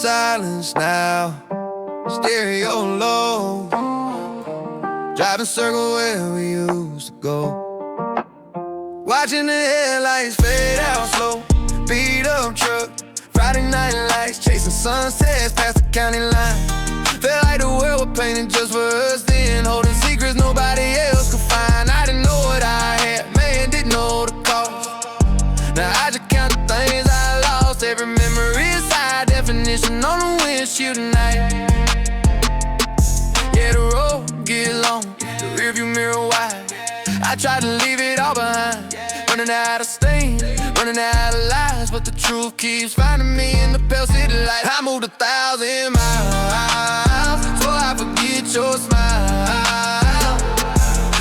silence now, stereo low, driving circle where we used to go. Watching the headlights fade out slow, beat up truck, Friday night lights, chasing sunsets past the county line. Felt like the world was painted just for us then, holding secrets nobody else could find. I didn't know what I had, man, didn't know the cost. Now I just count the things I lost, every memory is high definition on the windshield tonight. Yeah, the road get long, the rearview mirror wide. I tried to leave it all behind, running out of steam, running out of lies, but the truth keeps finding me in the pale city light. I moved 1,000 miles, so I forget your smile.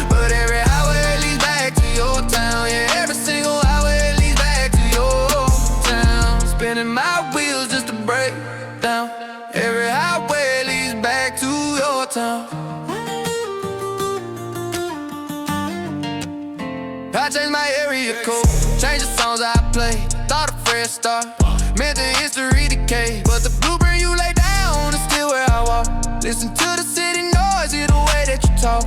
But every highway leads back to your town, yeah, every single highway leads back to your town. Spinning my wheels just to break down, every highway leads back to your town. I changed my area code, changed the songs I play, thought a fresh start, meant the history decay. But the blueprint you lay down is still where I walk. Listen to the city noise, hear the way that you talk.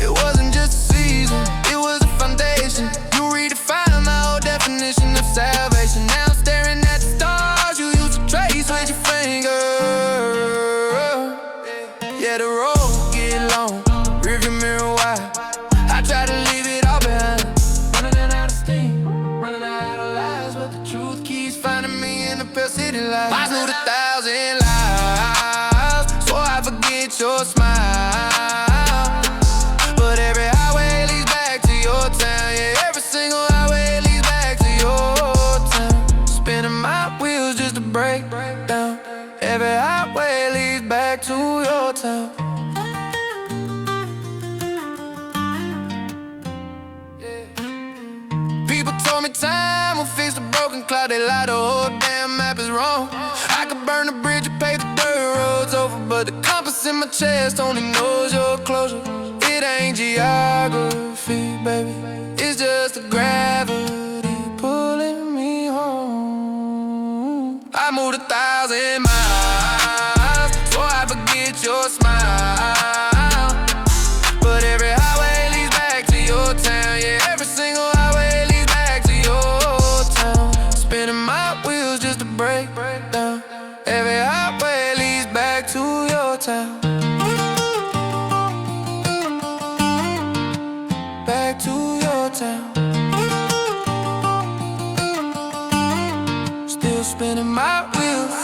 It wasn't just a season, it was a foundation. You redefined my whole definition of salvation. Now I'm staring at the stars you used to trace with your finger. Yeah, the road get long, rearview mirror wide. I try to leave it all behind, city life. I moved 1,000 lives, so I forget your smile. But every highway leads back to your town, yeah, every single highway leads back to your town. Spinning my wheels just to break down, every highway leads back to your town. People told me time will fix the broken cloud, they lied, the whole damn map is wrong. I could burn the bridge and pave the dirt roads over, but the compass in my chest only knows your closure. It ain't geography, baby, it's just the gravity pulling me home. I moved 1,000 miles, so I forget your smile. But every highway leads back to your town, yeah, every single highway leads back to your town. Spinning my wheels just to break down, every highway leads back to your town. Back to your town. Still spinning my wheels,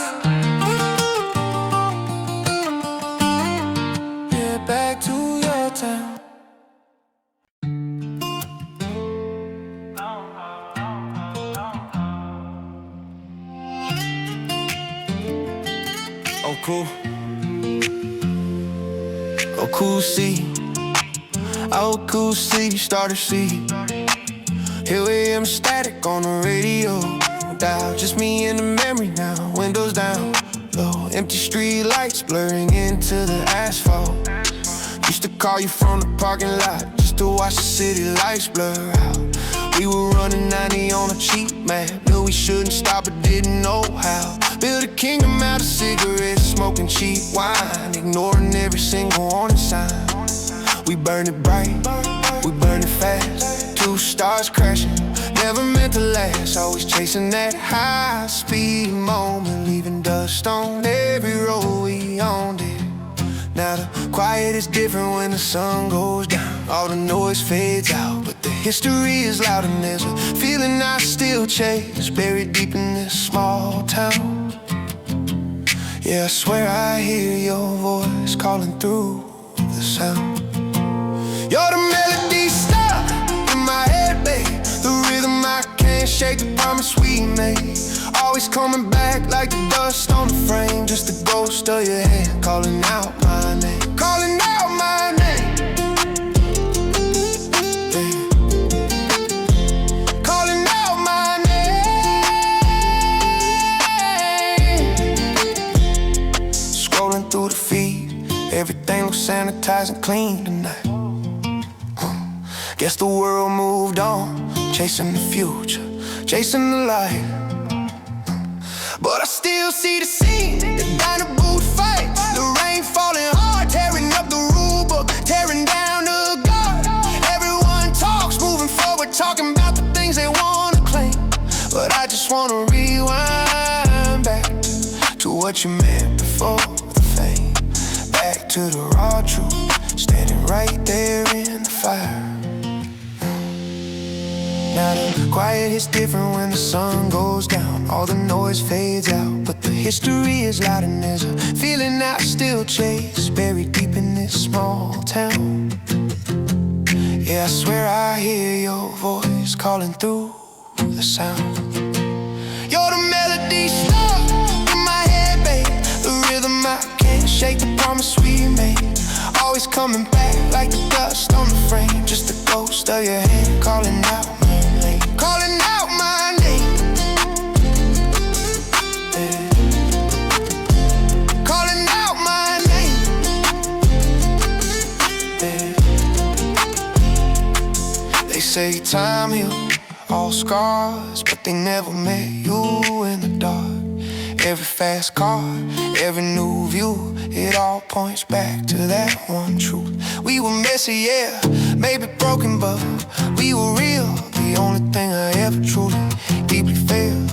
yeah, back to your town. Oh cool, oh cool C, oh cool C, starter C. Here we am static on the radio dial, just me and the memory now, windows down low, empty street lights blurring into the asphalt. Used to call you from the parking lot just to watch the city lights blur out. We were running 90 on a cheap map, knew we shouldn't stop but didn't know how. Built a kingdom out of cigarettes, smoking cheap wine, ignoring every single warning sign. We burn it bright, we burn it fast, 2 stars crashing, never meant to last. Always chasing that high speed moment, leaving dust on every road we owned it. Now the quiet is different when the sun goes down, all the noise fades out, but the history is loud and there's a feeling I still chase, buried deep in this small town. Yeah, I swear I hear your voice calling through the sound. You're the melody stuck in my head, babe, the rhythm I can't shake, the promise we made. Always coming back like the dust on the frame, just the ghost of your hand calling out my name, calling out my name, yeah. Calling out my name. Scrolling through the feed, everything looks sanitized and clean tonight. Guess the world moved on, chasing the future, chasing the light. But I still see the scene, the what you meant before the fame. Back to the raw truth, standing right there in the fire. Now the quiet hits different when the sun goes down. All the noise fades out, but the history is loud, and there's a feeling I still chase, buried deep in this small town. Yeah, I swear I hear your voice calling through the sound. You're the melody stuck in my head, babe. The rhythm I can't shake, the promise we made. Always coming back like the dust on the frame. Just the ghost of your hand calling out my name. Calling out my name. Yeah. Calling out my name. Yeah. They say time heals all scars, but they never met you in the dark. Every fast car, every new view, it all points back to that one truth. We were messy, yeah, maybe broken, but we were real. The only thing I ever truly, deeply felt.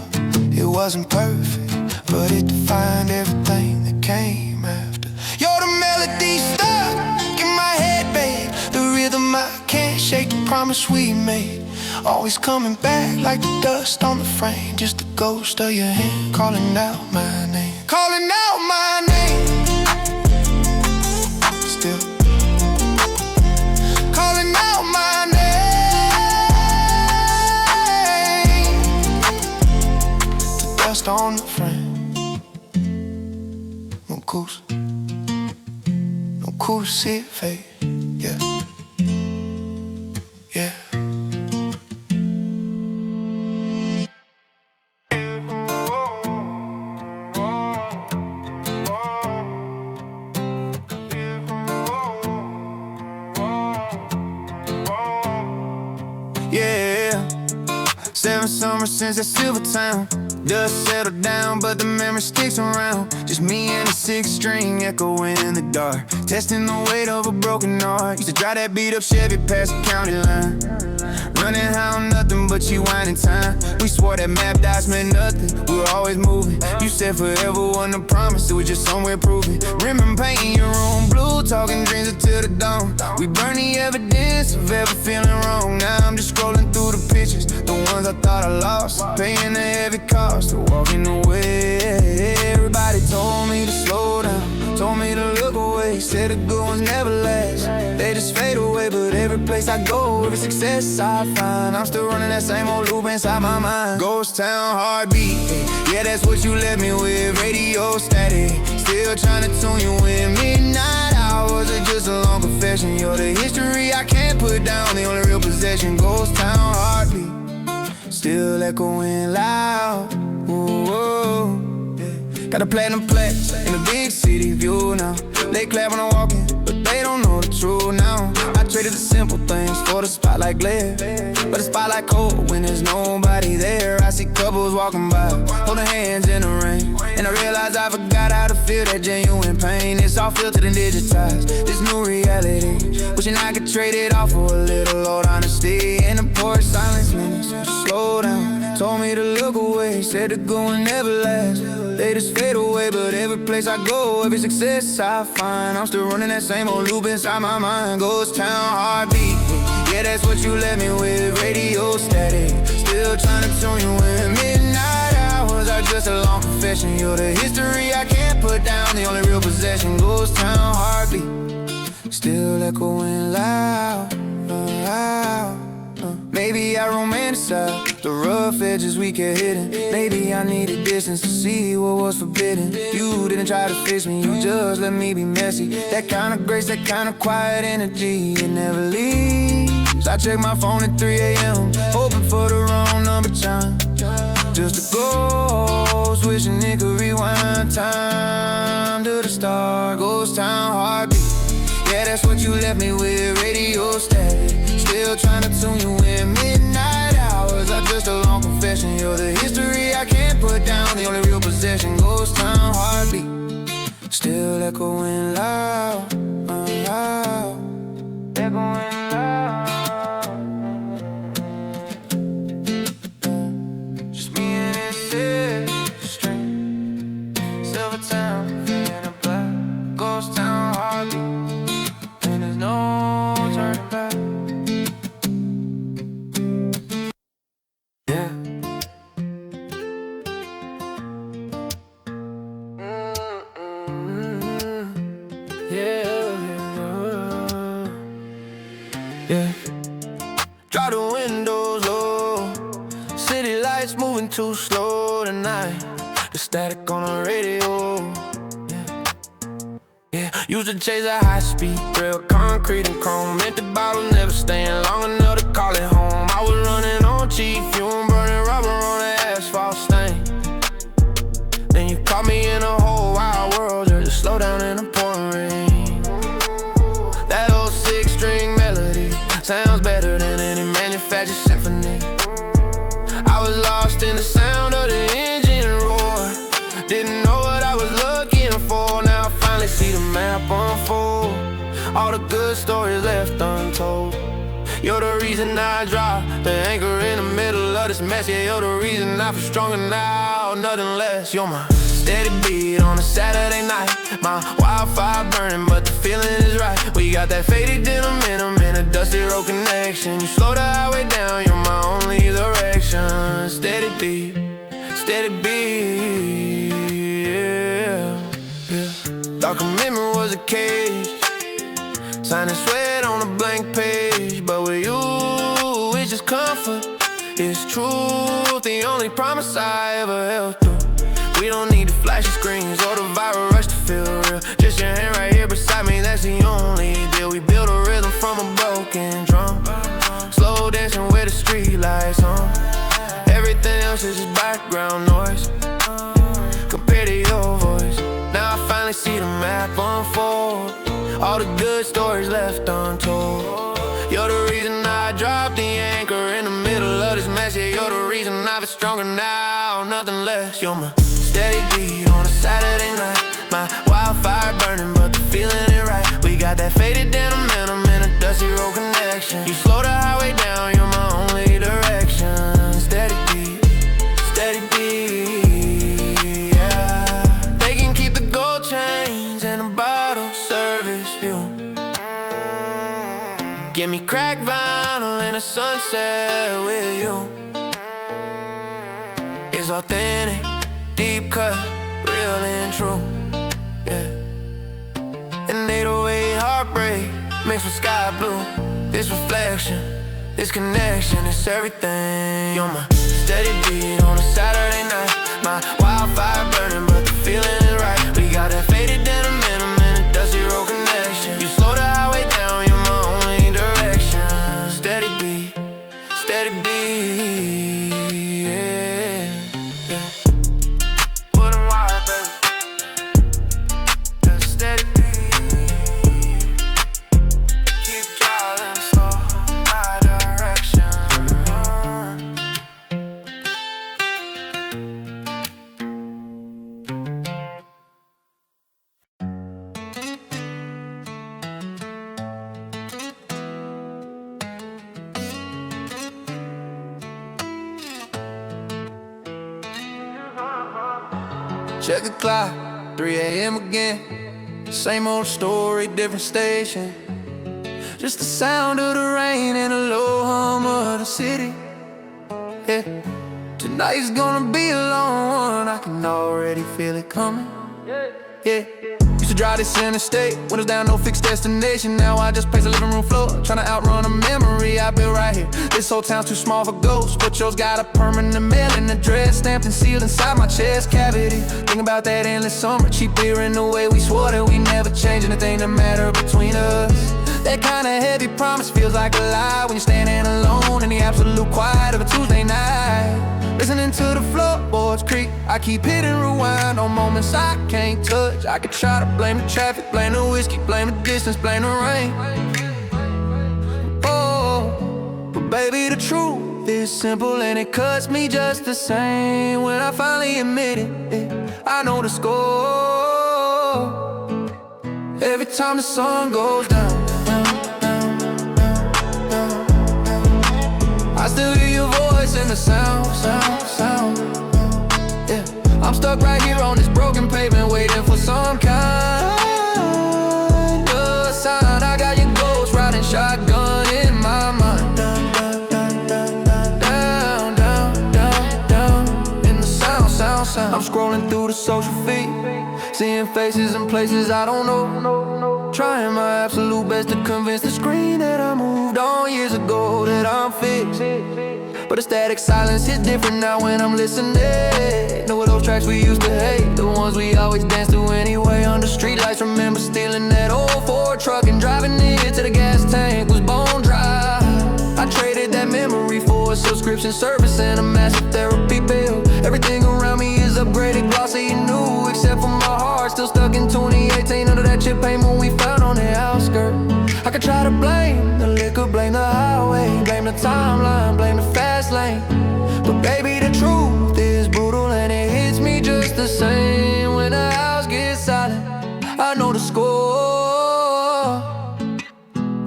It wasn't perfect, but it defined everything that came after. You're the melody stuck in my head, babe. The rhythm I can't shake, the promise we made. Always coming back like the dust on the frame. Just the ghost of your hand calling out my name. Calling out my name. Still calling out my name. The dust on the frame. No cool, no cool to see it fade. Yeah, yeah. Yeah, 7 summers since that silver town. Dust settled down, but the memory sticks around. Just me and a 6-string echoing in the dark, testing the weight of a broken heart. Used to drive that beat up Chevy past the county line, running how nothing but you winding time. We swore that map dots meant nothing, we were always moving. You said forever wasn't a promise, it was just somewhere proving. Remember painting your room blue, talking dreams until the dawn. We burn the evidence of ever feeling wrong. Now I'm just scrolling through the pictures, the ones I thought I lost, paying the heavy cost of walking away. Everybody told me to slow down, told me to look away, said the good ones never last, they just fade away. But every place I go, every success I find, I'm still running that same old loop inside my mind. Ghost town heartbeat, yeah, that's what you left me with. Radio static, still trying to tune you in. Midnight hours are just a long confession. You're the history I can't put down, the only real possession. Ghost town heartbeat, still echoing loud. Ooh, yeah. Got a platinum plaques in a big city view now. They clap when I'm walking, but they don't know the truth now. I traded the simple things for the spotlight glare, but the spotlight cold when there's nobody there. I see couples walking by, holding hands in the rain, and I realize I forgot how to feel that genuine pain. It's all filtered and digitized, this new reality. Wishing I could trade it off for a little old honesty. In the porch silence minutes, slow down, told me to look away, said the good one never lasts, they just fade away. But every place I go, every success I find, I'm still running that same old loop inside my mind. Ghost town heartbeat, yeah, that's what you left me with. Radio static, still trying to tune you in. Midnight hours are just a long confession. You're the history I can't put down, the only real possession. Ghost town heartbeat, still echoing loud, loud. Maybe I romanticize the rough edges we kept hidden. Maybe I needed distance to see what was forbidden. You didn't try to fix me, you just let me be messy. That kind of grace, that kind of quiet energy, it never leaves. I check my phone at 3 a.m., hoping for the wrong number chime. Just a ghost, wishing it could rewind time to the start. Ghost town heartbeat, yeah, that's what you left me with. Radio static, still trying to tune you in. Midnight hours are just a long confession. You're the history I can't put down, the only real possession. Ghost town heartbeat, still echoing loud, loud, echoing loud. Just me and this 6-string silver town. yeah. Drop the windows low. City lights moving too slow tonight. The static on the radio, yeah. Used to chase a high-speed thrill, concrete and chrome. Empty bottles never staying long enough to call it home. I was running on cheap fuel, burning rubber on the asphalt stain. Then you caught me in a whole wild world, just slow down in the pouring rain. That old six-string melody sounds better than any manufactured symphony. I was lost in the sound of the engine roar. Didn't know what I was looking for. Now I finally see the map unfold. All the good stories left untold. You're the reason I drop the anchor in the middle of this mess. Yeah, you're the reason I feel stronger now, nothing less. You're my steady beat on a Saturday night. My wildfire burning, but the feeling is right. We got that faded denim in a dusty road connection. You slow the highway down, you're my only direction. Steady beat, yeah. Thought commitment was a cage, signing sweat on a blank page. But with you, it's just comfort, it's truth. The only promise I ever held through. We don't need the flashy screens or the viral rush to feel real. Just your hand right here beside me, that's the only deal. We build a rhythm from a broken drum, slow dancing with the street lights on. Everything else is just background noise compared to your voice. Now I finally see the map unfold. All the good stories left untold. You're the reason I dropped the anchor in the middle of this mess. Yeah, you're the reason I feel stronger now, nothing less. You're my steady beat on a Saturday night. My wildfire burning, but the feeling ain't right. We got that faded denim in a dusty road connection. You slow the highway down, you're my only direction. Steady beat, yeah. They can keep the gold chains and the bottle service view. Give me crack vinyl in a sunset with you. It's authentic, deep cut, real and true, yeah. An 808 heartbreak mixed with sky blue. This reflection, this connection, it's everything. You're my steady beat on a Saturday night. My wildfire burning, but the feeling is right. We got that faded denim in a dusty road connection. You slow the highway down, you're my only direction. Steady beat, yeah. Put 'em wide, baby. Just steady beat. Keep driving slow, my direction. Check the clock, 3 a.m. again. Same old story, different station. Just the sound of the rain and the low hum of the city, yeah. Tonight's gonna be a long one, I can already feel it coming, yeah. Used to drive this interstate, windows down, no fixed destination. Now I just pace the living room floor, tryna outrun a memory I built right here. This whole town's too small for ghosts, but yours got a permanent mailing address stamped and sealed inside my chest cavity. Think about that endless summer, cheap beer in the way we swore that we never change anything that mattered between us. That kind of heavy promise feels like a lie when you're standing alone in the absolute quiet of a Tuesday night. Listening to the floorboards creak, I keep hitting rewind on moments I can't touch. I could try to blame the traffic, blame the whiskey, blame the distance, blame the rain. Oh, but baby, the truth is simple and it cuts me just the same. When I finally admit it, I know the score. Every time the sun goes down, I still hear your voice in the sound, yeah. I'm stuck right here on this broken pavement, waiting for some kind of sign. I got your ghost riding shotgun in my mind. Down, in the sound. I'm scrolling through the social feed, seeing faces in places I don't know. Trying my absolute best to convince the screen that I moved on years ago, that I'm fixed. But the static silence hit different now when I'm listening. Know those tracks we used to hate, the ones we always danced to anyway under streetlights. Remember stealing that old Ford truck and driving it till the gas tank was bone dry. I traded that memory for a subscription service and a massive therapy bill. Everything around me is upgraded, glossy and new, except for my heart, still stuck in 2018 under that chip payment we found on the outskirts. I could try to blame the liquor, blame the highway, blame the timeline, blame the fast lane. But baby, the truth is brutal and it hits me just the same when the house gets silent. I know the score.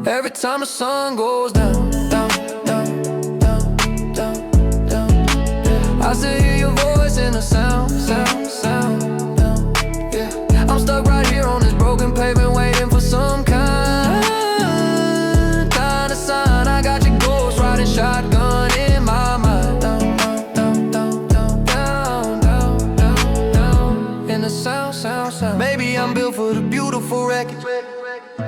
Every time the sun goes down, down, down, down, down, down. I still hear your voice in the sound, sound, sound, down. Yeah, I'm stuck right here on this broken pavement, waiting for some kind of sign. I got your ghost riding shotgun in my mind. Down, down, down, down, down, down, down, down. In the sound, sound, sound. Maybe I'm built for the beautiful wreckage.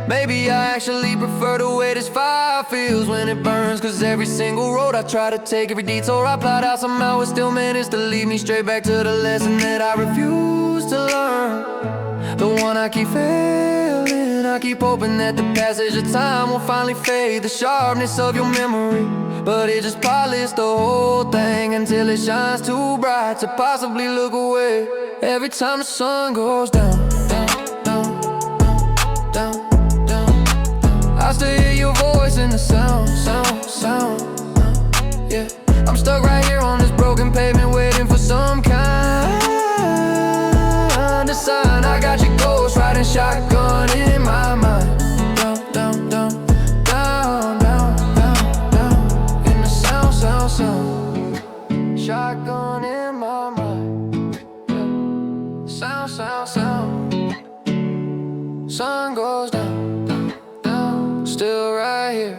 Maybe I actually prefer the way this fire feels when it burns. Cause every single road I try to take, every detour I plot out, somehow it still manages to lead me straight back to the lesson that I refuse to learn. The one I keep failing, I keep hoping that the passage of time will finally fade the sharpness of your memory. But it just polishes the whole thing until it shines too bright to possibly look away. Every time the sun goes down, down, down, down, down. I still hear your voice in the sound, sound, sound. Yeah, I'm stuck right here on this broken pavement, waiting for some kind of sign. I got your ghost riding shotgun in my mind. Down, down, down, down, down, down, down. In the sound, sound, sound. Shotgun in my mind. Yeah. Sound, sound, sound. Sun goes down, down, down. Still right here.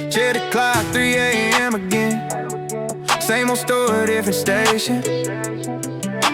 Jet o'clock, 3 a.m. again. Same old story, different station.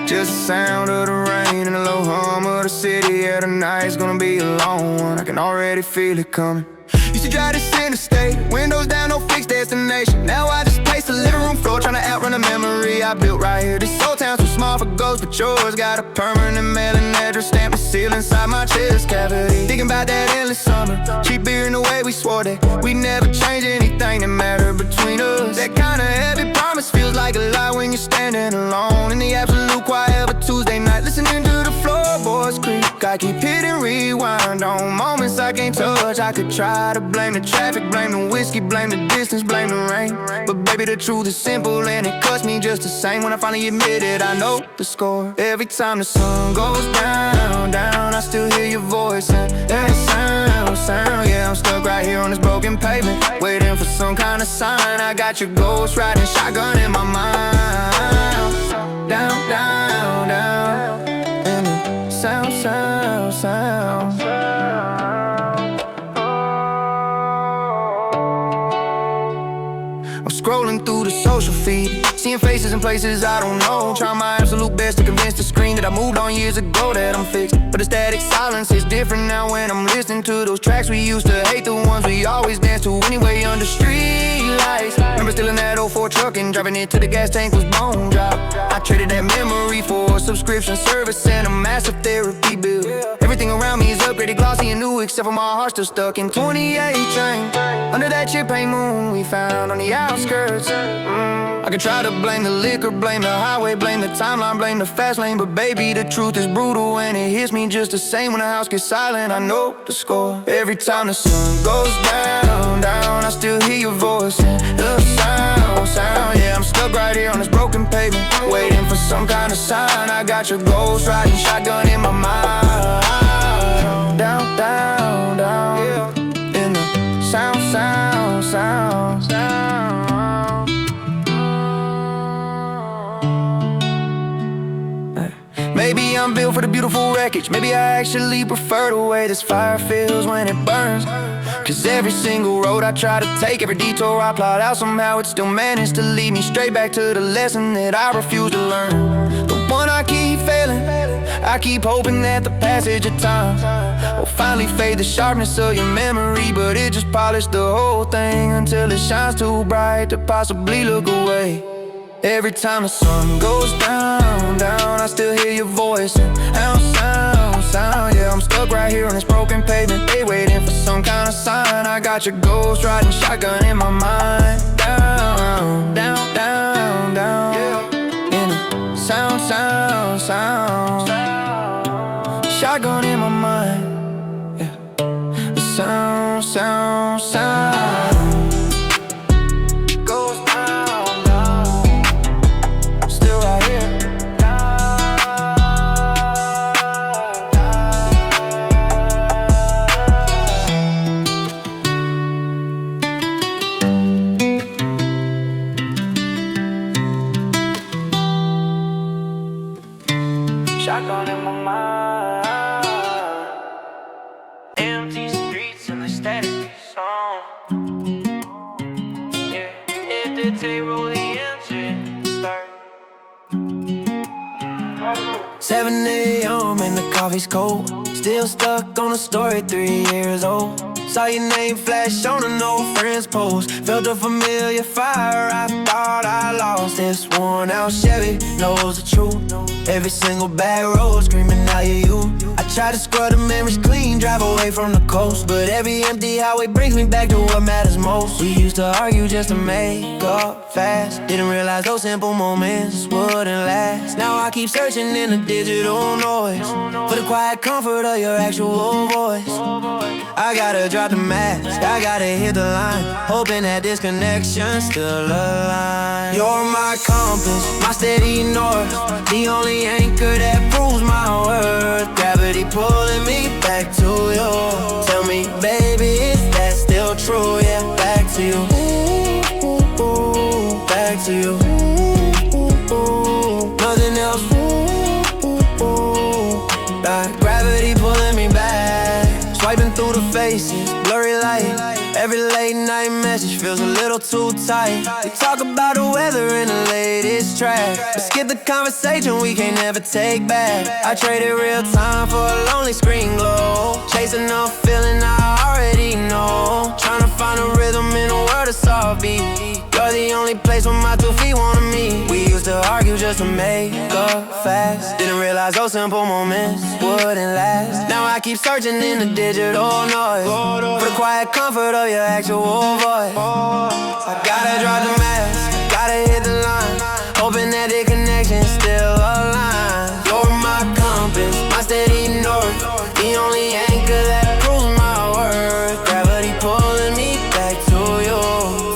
Just the sound of the rain and the low hum of the city. Yeah, tonight's gonna be a long one, I can already feel it coming. Used to drive this interstate, windows down, no fixed destination. Now I just pace the living room floor, trying to outrun a memory I built right here. This old town's too small for ghosts, but yours got a permanent mailing address stamped to seal inside my chest cavity. Thinking about that endless summer, cheap beer and the way we swore that we'd never change anything that mattered between us. That kind of heavy promise feels like a lie when you're standing alone in the absolute quiet of a Tuesday night, listening to the floorboards creak. I keep hitting rewind on moments I can't touch. I could try to blame the traffic, blame the whiskey, blame the distance, blame the rain. But baby, the truth is simple and it cuts me just the same. When I finally admit it, I know the score. Every time the sun goes down, down, I still hear your voice and that sound, sound. Yeah, I'm stuck right here on this broken pavement, waiting for some kind of sign. I got your ghost riding shotgun in my mind. Down, down, down. And the sound, sound, sound. Scrolling through the social feed, seeing faces in places I don't know. Trying my absolute best to convince the screen that I moved on years ago, that I'm fixed. But the static silence is different now when I'm listening to those tracks we used to hate, the ones we always danced to anyway under street lights. Remember stealing that old Ford truck and driving it till the gas tank was bone dry. I traded that memory for a subscription service and a massive therapy bill. Everything around me is upgraded, glossy and new, except for my heart still stuck in 2018 under that chip paint moon we found on the outskirts. I could try to blame the liquor, blame the highway, blame the timeline, blame the fast lane. But baby, the truth is brutal and it hits me just the same when the house gets silent. I know the score. Every time the sun goes down, down, I still hear your voice and the sound, sound. Yeah, I'm stuck right here on this broken pavement, waiting for some kind of sign. I got your ghost riding shotgun in my mind. Down, down, down, in the sound, sound, sound. Maybe I'm built for the beautiful wreckage. Maybe I actually prefer the way this fire feels when it burns. Cause every single road I try to take, every detour I plot out, somehow it still managed to lead me straight back to the lesson that I refuse to learn. The one I keep failing, I keep hoping that the passage of time will finally fade the sharpness of your memory, but it just polished the whole thing until it shines too bright to possibly look away. Every time the sun goes down, down, I still hear your voice and sound. Yeah, I'm stuck right here on this broken pavement. They waiting for some kind of sign. I got your ghost riding shotgun in my mind. Down, down, down, down. Yeah. In a sound. Shotgun in my mind. Yeah. The sound. Shotgun in my mind. Empty streets and the static song. Yeah, hit the table, the engine start. 7 a.m. and the coffee's cold. Still stuck on a story 3 years old. Saw your name flash on an old friend's post. Felt a familiar fire, I thought I lost. This worn out Chevy knows the truth. Every single back road screaming out you. I try to scrub the memories clean, drive away from the coast, but every empty highway brings me back to what matters most. We used to argue just to make up fast. Didn't realize those simple moments wouldn't last. Now I keep searching in the digital noise for the quiet comfort of your actual voice. I gotta drop the mask, I gotta hit the line, hoping that this connection's still alive. You're my compass, my steady north, the only anchor that proves my worth. Gravity pulling me back to you. Tell me, baby, is that still true? Yeah, back to you. Back to you. Nothing else. Like gravity pulling me back. Swiping through the faces, blurry light. Every late night message feels a little too tight. We talk about the weather in the latest track, but skip the conversation we can't never take back. I traded real time for a lonely screen glow, chasing a feeling I already know. Trying to find a rhythm in a world of soft beat. You're the only place where my 2 feet wanna meet. We used to argue just to make up fast. Didn't realize those simple moments wouldn't last. Now I keep searching in the digital noise for the quiet comfort of your actual voice. I gotta drop the mask, gotta hit the line, hoping that the connection's still aligned. You're my compass, my steady north, the only anchor that proves my worth. Gravity pulling me back to you.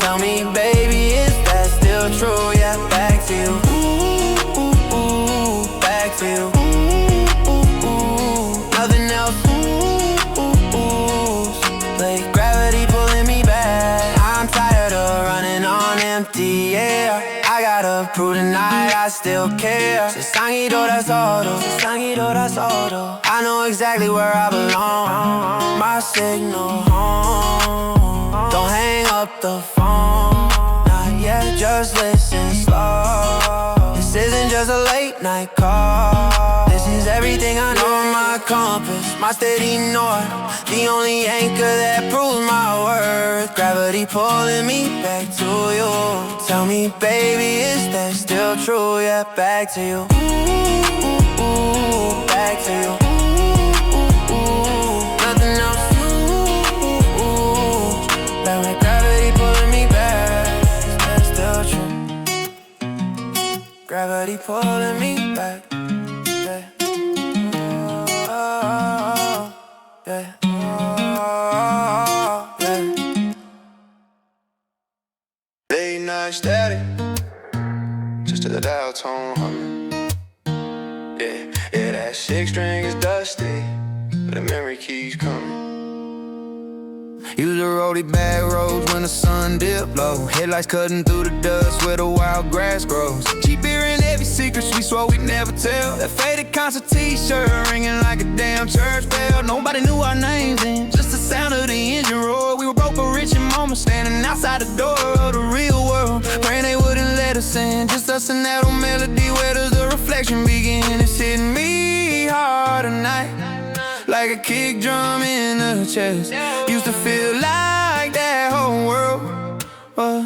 Tell me, baby, is that still true? Yeah, back to you. Back to you. Nothing else. Like gravity pulling me back. I'm tired of running on empty air. I gotta prove tonight I still care. 세상이도 다 서도, 세상이도 다 서도. I know exactly where I belong. My signal home. Don't hang up the phone. Not yet, just listen slow. This isn't just a late night call. This is everything I know. My compass, my steady north, the only anchor that proves my worth. Gravity pulling me back to you. Tell me, baby, is that still true? Yeah, back to you. Back to you. Nothing else. Like gravity pulling me back. Is that still true? Gravity pulling me back. Yeah. Yeah. Yeah. Late night static, just to the dial tone humming. Yeah, that 6 string is dusty, but the memory keeps coming. Use the roadie back roads when the sun one dip low. Headlights cutting through the dust where the wild grass grows. Cheap beer and every secret we swore we'd never tell. That faded concert t-shirt ringing like a damn church bell. Nobody knew our names then, just the sound of the engine roar. We were broke but rich in moments, standing outside the door of the real world, praying they wouldn't let us in. Just us and that old melody, where does the reflection begin? It's hitting me hard tonight, like a kick drum in the chest. Used to feel like that whole world was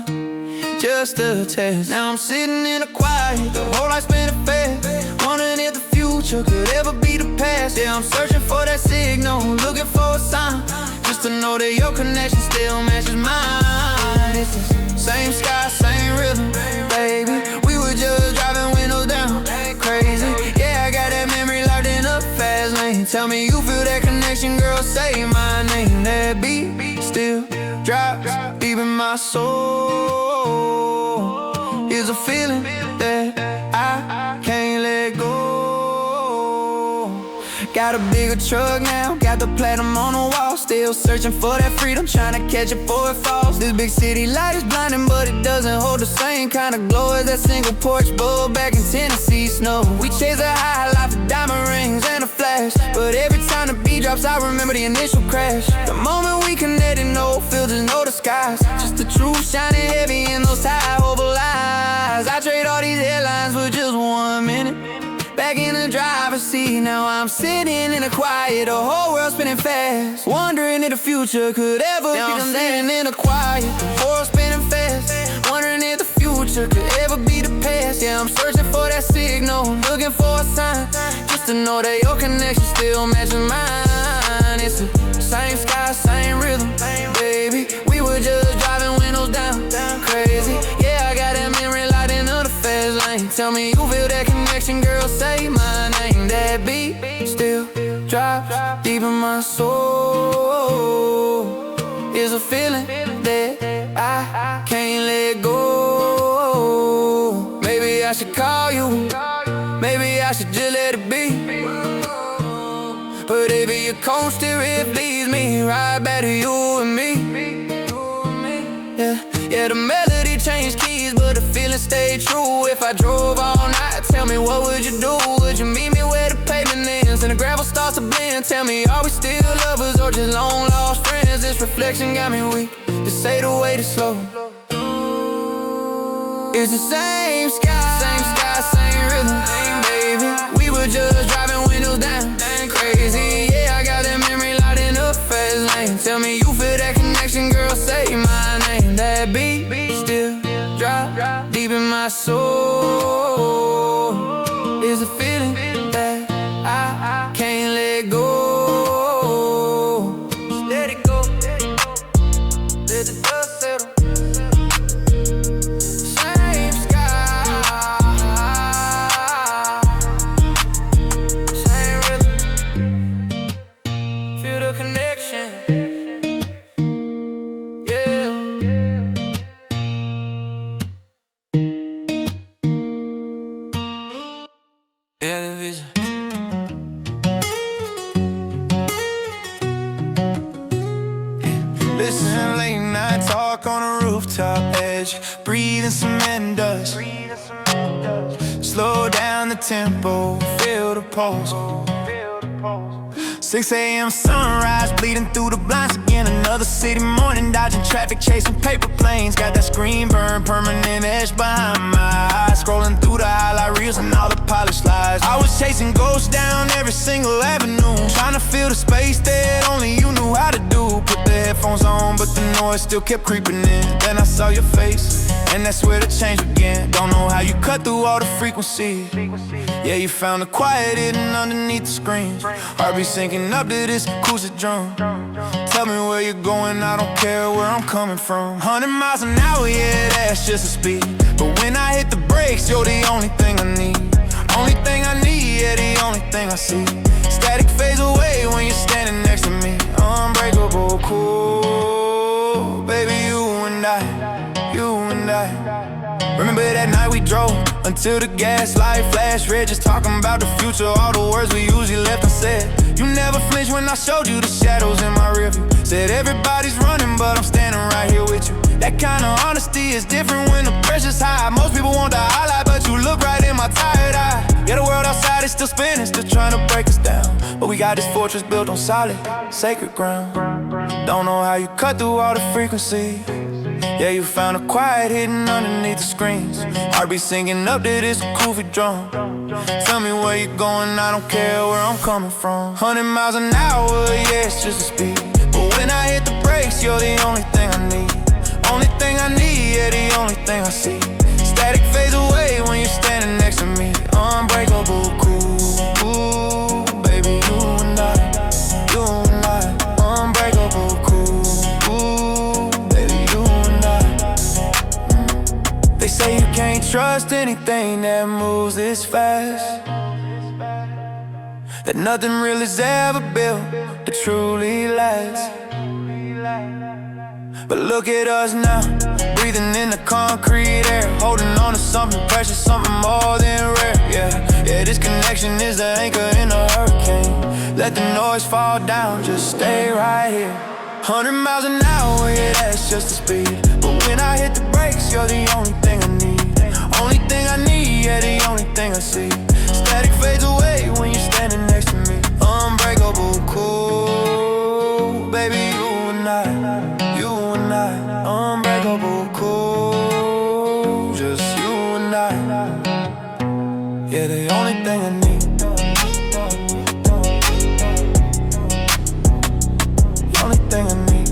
just a test. Now I'm sitting in a quiet, the whole life's been a fast, wondering if the future could ever be the past. Yeah, I'm searching for that signal, looking for a sign, just to know that your connection still matches mine. It's the same sky, same rhythm, baby. We were just driving windows down, crazy. Yeah, I got that memory locked in a fast lane. Tell me you feel that connection, girl, say my name. That beat still drops deep in my soul. Is a feeling that I can't let go. Got a bigger truck now, got the platinum on the wall. Still searching for that freedom, trying to catch it before it falls. This big city light is blinding, but it doesn't hold the same kind of glow as that single porch bulb back in Tennessee snow. We chase a high life of diamond rings and a flash, but every time the beat drops, I remember the initial crash. The moment we connected, no filters, no disguise, just the truth shining heavy in those high oval eyes. I trade all these headlines for just 1 minute, back in the driver's seat. Now I'm sitting in the quiet, the whole world spinning fast, wondering if the future could ever be the last. I'm sitting in the quiet, the world spinning fast, wondering if the future could ever be the past. Yeah, I'm searching for that signal, looking for a sign, just to know that your connection still matches mine. It's the same sky, same rhythm, baby. We were just driving windows down, crazy. Yeah, I got that memory locked into the fast lane. Tell me you feel that connection, girl, say my name. That beat still drops deep in my soul. Is a feeling that I can't let go. Maybe I should call you, maybe I should just let it be. But if you're cold, still it leads me right back to you and me. Yeah, the melody changed keys, but the feeling stayed true. If I drove all night, tell me what would you do? Would you meet me where the pavement ends and the gravel starts to blend? Tell me, are we still lovers or just long lost friends? This reflection got me weak, to say the weight is slow. It's the same sky, same rhythm, baby. We were just driving windows down, crazy. Yeah, I got that memory locked in a fast lane. Tell me you feel that connection, girl, say my name. That beat still drop deep in my soul. Is a feeling that I can't let go. Just let it go, let the dust settle. Same sky, same rhythm. Feel the connection. Listen, late night talk on a rooftop edge, breathing cement dust. Slow down the tempo, feel the pulse. 6 a.m. sunrise, bleeding through the blinds again. Another city morning, dodging traffic, chasing paper planes. Got that screen burn, permanent edge behind my eyes. Scrolling through the highlight reels and all the polished lies. I was chasing ghosts down every single avenue, trying to feel the space that only you knew how to do. Put the headphones on, but the noise still kept creeping in. Then I saw your face, and that's where the change began. Don't know how you cut through all the frequencies. Yeah, you found the quiet hidden underneath the screams. Heartbeat syncing up to this acoustic drum. Tell me where you're going, I don't care where I'm coming from. 100 miles an hour, yeah, that's just the speed. But when I hit the brakes, you're the only thing I need. Only thing I need, yeah, the only thing I see. Static fades away when you're standing next to me. Unbreakable, cool. Baby, you and I. Remember that night we drove until the gas light flashed red, just talking about the future, all the words we usually left unsaid. You never flinched when I showed you the shadows in my rearview. Said everybody's running, but I'm standing right here with you. That kind of honesty is different when the pressure's high. Most people want the highlight, but you look right in my tired eye. Yeah, the world outside is still spinning, still trying to break us down. But we got this fortress built on solid, sacred ground. Don't know how you cut through all the frequency. Yeah, you found a quiet hidden underneath the screens. Heartbeat singing up to this goofy drum. Tell me where you're going, I don't care where I'm coming from. 100 miles an hour, yeah, it's just a speed. But when I hit the brakes, you're the only thing I need. Only thing I need, yeah, the only thing I see. Static fades away when you're standing next to me. Unbreakable, cool, baby, you and I. Unbreakable, cool, baby, you and I. They say you can't trust anything that moves this fast, that nothing real is ever built to truly last. But look at us now, breathing in the concrete air, holding on to something precious, something more than rare. Yeah, this connection is the anchor in a hurricane. Let the noise fall down, just stay right here. 100 miles an hour, yeah, that's just the speed. But when I hit the brakes, you're the only thing I need. Only thing I need, yeah, the only thing I see. Static fades away when you're standing next to me. Unbreakable, cool, baby, you and I. Unbreakable, cool, just you and I. Yeah, the only thing I need. The only thing I need.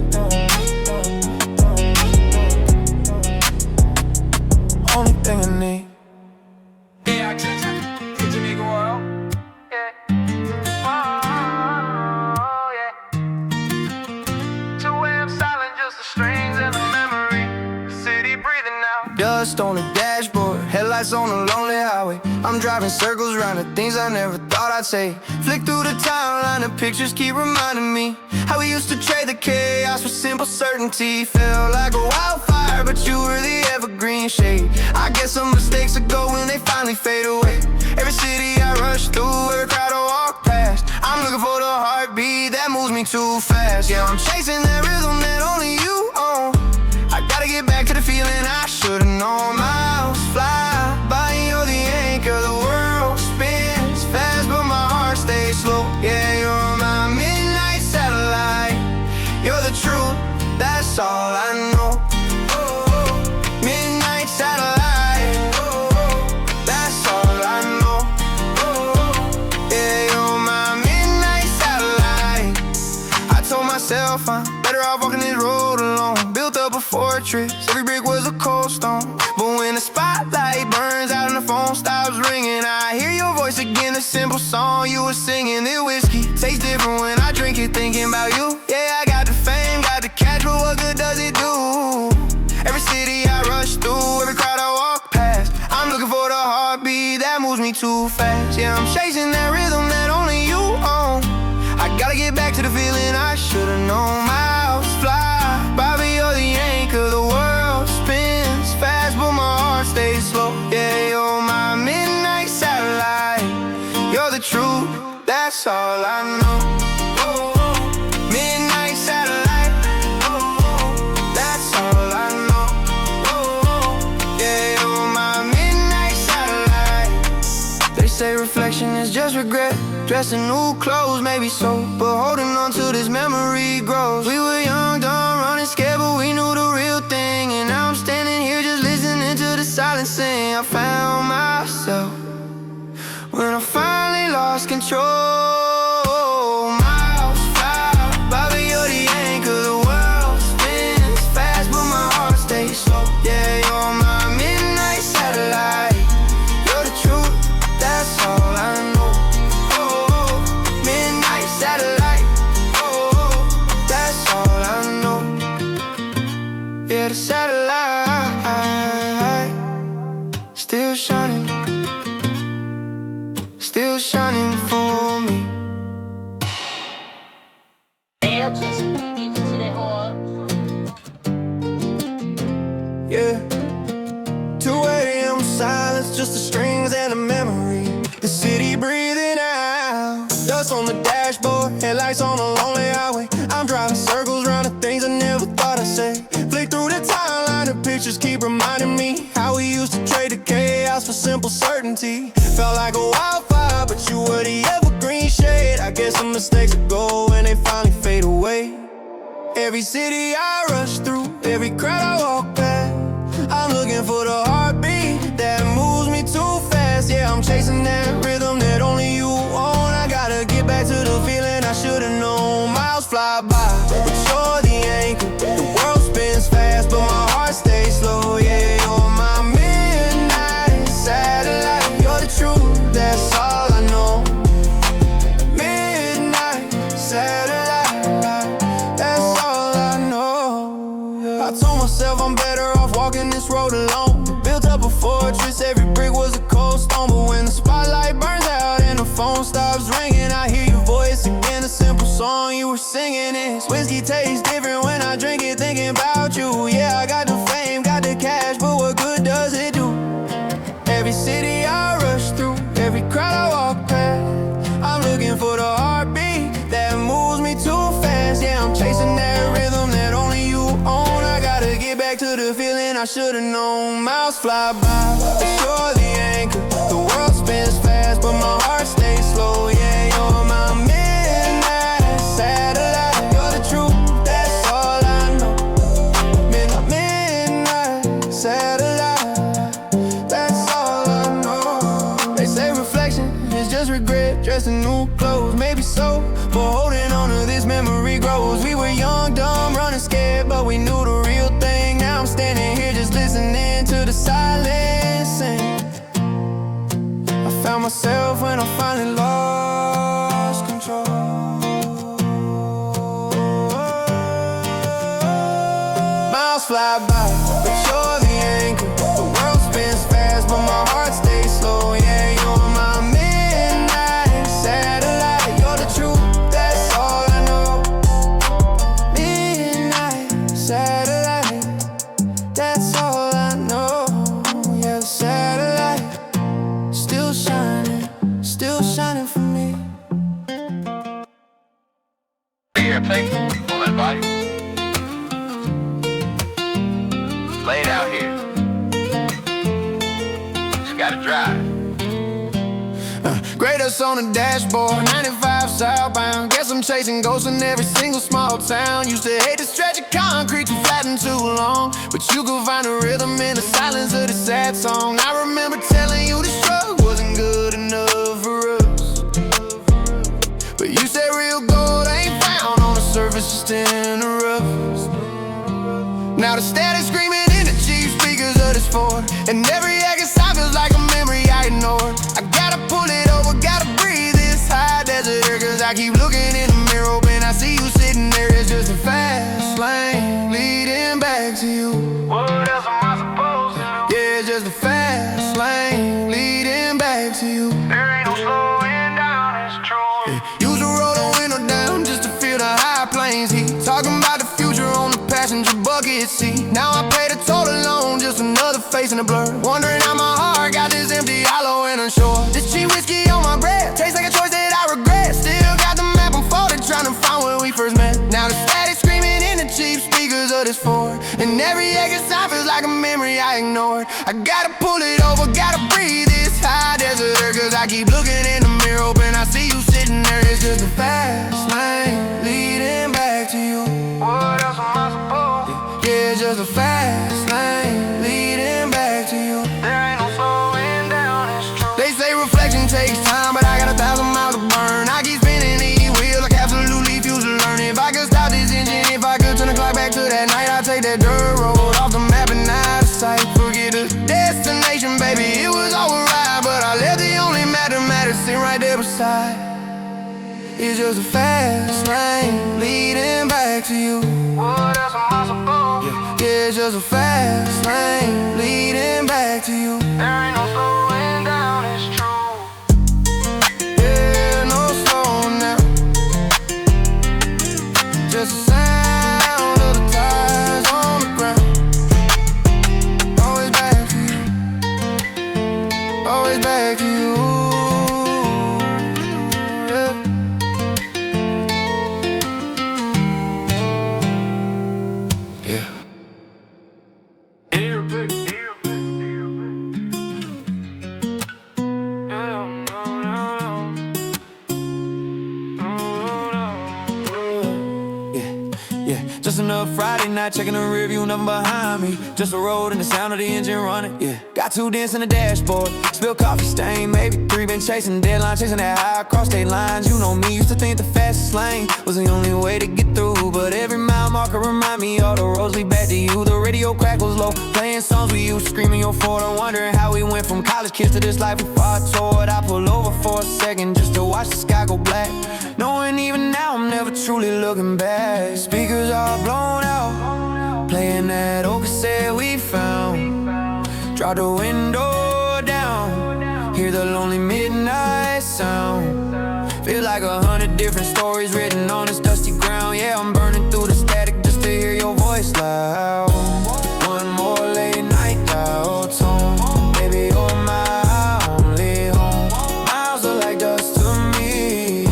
Only thing I need. Yeah, could you make a world? Yeah. Oh, yeah. 2 AM silent, just the strings and the memory. The city breathing out. Dust on the dashboard, headlights on a lonely highway. I'm driving circles around the things I never thought I'd say. Flick through the timeline, the pictures keep reminding me how we used to trade the chaos for simple certainty. Felt like a wildfire, but you were the evergreen shade. I guess some mistakes will go when they finally fade away. Every city I rush through, every crowd I walk past, I'm looking for the heartbeat that moves me too fast. Yeah, I'm chasing that rhythm that only you own. I gotta get back to the feeling I should've known. Miles fly by, you're the anchor. The world spins fast, but my heart stays slow. Yeah, you're my midnight satellite. You're the truth, that's all I know. Midnight satellite, that's all I know. Yeah, you're my midnight satellite. I told myself I'm better off walking this road alone. Built up a fortress, every brick was a cold stone. But when the spotlight burns out and the phone stops ringing, I hear your voice again, the simple song you were singing. The whiskey tastes different when I drink it, thinking about you. Yeah, I got the fame, got the cash, but what good does it do? Every city I rush through, every crowd I walk past, I'm looking for the heartbeat that moves me too fast. Yeah, I'm chasing that rhythm that only you own. I gotta get back to the feeling I should've known. Miles fly by, but you're the anchor. The world spins fast, but my heart stays slow. Yeah, you're my midnight satellite. You're the truth, that's all I know. Midnight satellite, that's all I know. Yeah, you're my midnight satellite. They say reflection is just regret, dressed in new clothes, maybe so, but holding on to this memory grows. We were young, dumb, running scared, but we knew the real thing. And now I'm standing here just listening to the silence sing. I found myself when I finally lost control. Miles fly by, but you're the anchor. The world spins fast, but my heart stays slow. Yeah, you're my midnight satellite. You're the truth, that's all I know. Midnight satellite, that's all I know. Yeah, the satellite still shining, still shining for me. Yeah, 2 AM silence, just the strings and a memory. The city breathing out, dust on the dashboard, headlights on a lonely highway. I'm driving circles around the things I never thought I'd say. Flick through the timeline, pictures keep reminding me how we used to trade the chaos for simple certainty. Felt like a wildfire, but you were the evergreen shade. I guess some mistakes will go when they finally fade away. Every city I rush through, every crowd I walk past, I'm looking for the heartbeat that moves me too fast. Yeah, I'm chasing that rhythm that only you own. I gotta get back to the feeling I should've known. Miles fly by, but you're the anchor. The world spins fast, but my heart stays slow. Yeah, you're my midnight satellite. You're the truth, that's all I know. Midnight satellite, that's all I know. I told myself I'm better off walking this road alone. Built up a fortress, every brick was a cold stone. But when the spotlight burns out and the phone stops ringing, I hear your voice again, a simple song you were singing is whiskey tastes different when I drink it, thinking about you. Yeah, I got the fame, got the cash, but what good does it do? Every city I rush through, every crowd I walk past, I'm looking for the heartbeat that moves me too fast. Yeah, I'm chasing that rhythm that only you own. I gotta get back to the feeling I should've known. Miles fly by, but you're the anchor. The world spins fast, but my heart stays slow. Yeah, you're my midnight satellite. You're the truth, that's all I know. Midnight satellite, that's all I know. They say reflection is just regret, dressed in new clothes. Maybe so, but holding on to this memory grows. We were young, dumb, running scared, but we knew the real thing. Now I'm standing here just listening to the silence sing. I found myself when I finally lost control. Miles fly by, but you're the anchor. The world spins fast, but my heart stays slow. Yeah, you're my midnight satellite. You're the truth, that's all I know. Midnight satellite, that's all I know. Yeah, the satellite still shining for me. Here, take all that body. Lay it out here. Just gotta drive. Greatest on the dashboard, 95 southbound. Guess I'm chasing ghosts in every single small town. Used to hate the stretch of concrete too flat and too long, but you could find a rhythm in the silence of the sad song. I remember telling you this drug wasn't good enough for us, but you said real gold ain't found on the surface, just in the rough. Now the static screaming in the cheap speakers of this Ford, and every echo sound feels like a memory I ignored. I gotta pull it over, gotta breathe this high desert air, cause I keep looking in the mirror, hoping I see you sitting there. It's just a fast lane leading back to you. What else am I supposed to do? Yeah, it's just a fast lane leading back to you. There ain't no slowing down, it's true. Used to roll the window down just to feel the high plains heat. Talking about the future on the passenger bucket seat. Now I pay the toll alone, just another face in the blur. Wondering how my heart got this empty, hollow and unsure. This cheap whiskey on my breath tastes like a choice that I regret. Still got the map unfolded, trying to find where we first met. Now the static screaming in the cheap speakers of this Ford, and every echo sound feels like a memory I ignored. I gotta pull it over, gotta breathe this high desert air, cause I keep looking in the mirror, hoping I see you sitting there. It's just a fast lane leading back to you. What else am I supposed to do? Yeah, it's just a fast lane leading back to you. There ain't no slowing down, it's true. They say reflection takes time, but I got 1,000 miles to burn. I keep spinning these wheels like absolutely fuse to learn. If I could stop this engine, if I could turn the clock back to that night, I'd take that dirt road off the map and out of sight. Forget the destination, baby, it was all a ride, but I left the only mathematics sitting right there beside. It's just a fast lane leading back to you. What else am I supposed to do? Yeah, it's just a fast lane leading back to you. There ain't no slowing down, it's true. Yeah, no slowing down. Just the sound of the tires on the ground. Always back to you. Always back to you. Yeah. Here night, checking the rearview, nothing behind me. Just the road and the sound of the engine running. Yeah, got 2 dents in the dashboard, spilled coffee stain, maybe 3 been chasing deadlines, chasing that high across state lines. You know me, used to think the fastest lane was the only way to get through, but every mile marker remind me all the roads lead back to you. The radio crackles low, playing songs we used, screaming your Ford. I'm wondering how we went from college kids to this life we fought toward. I pull over for a second just to watch the sky go black, knowing even now I'm never truly looking back. Speakers are blown out, playing that old cassette we found. Drop the window down, hear the lonely midnight sound. Feel like 100 different stories written on this dusty ground. Yeah, I'm burning through the static just to hear your voice loud. One more late night dial tone, baby, you're my only home. Miles look like dust to me.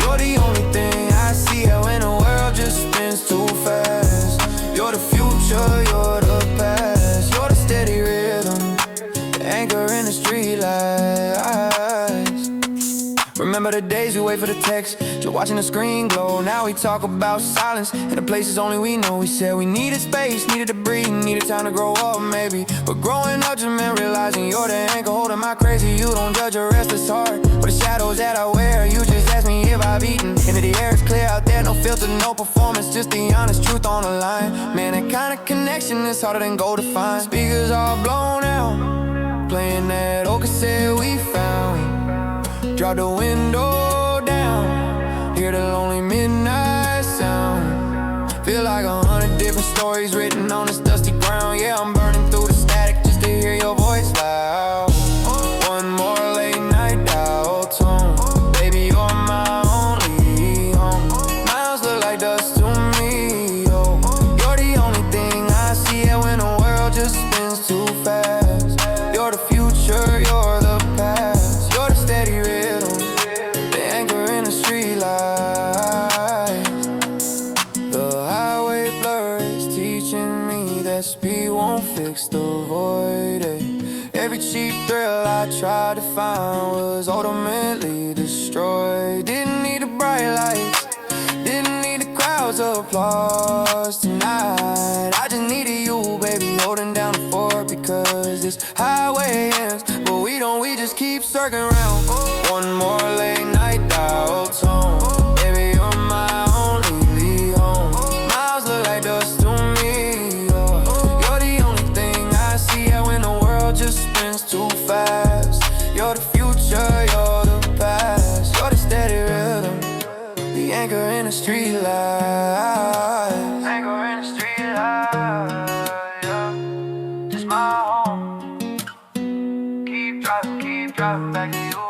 You're the only thing I see when the world just spins too fast. You're the future, you're the past. You're the steady rhythm, the anchor in the streetlights. Remember the days we wait for the text, just watching the screen glow. Now we talk about silence and the places only we know. We said we needed space, needed to breathe, needed time to grow up maybe. But growing up just meant realizing you're the anchor holding my crazy. You don't judge a restless heart for the shadows that I wear. You just ask me if I've eaten, and the air is clear out there, no filter, no performance, just the honest truth on the line. Man, that kind of connection is harder than gold to find. Speakers all blown out, playing that old cassette we found. Drop the window down, hear the lonely midnight sound. Feel like 100 different stories written on this dusty ground. Yeah, I'm burning through the static just to hear your voice loud. One more late night dial tone, baby, you're my only home. Miles look like dust to me, oh. You're the only thing I see when the world just spins too fast. You're the future, you're the past. You're the steady rhythm, the anchor in the streetlights. The highway blur is teaching me that speed won't fix the void. Every cheap thrill I tried to find was ultimately destroyed. Didn't need the bright lights, didn't need the crowd's applause tonight. I just needed you, baby, holding down the fort. Because this highway ends, but we don't, we just keep circling around. One more late night dial tone, baby, you're my only home. Miles look like dust to me, oh. You're the only thing I see when the world just spins too fast. You're the future, you're the past. You're the steady rhythm, the anchor in the streetlights. Anchor in the streetlights, yeah. Just my home. Keep driving back to you.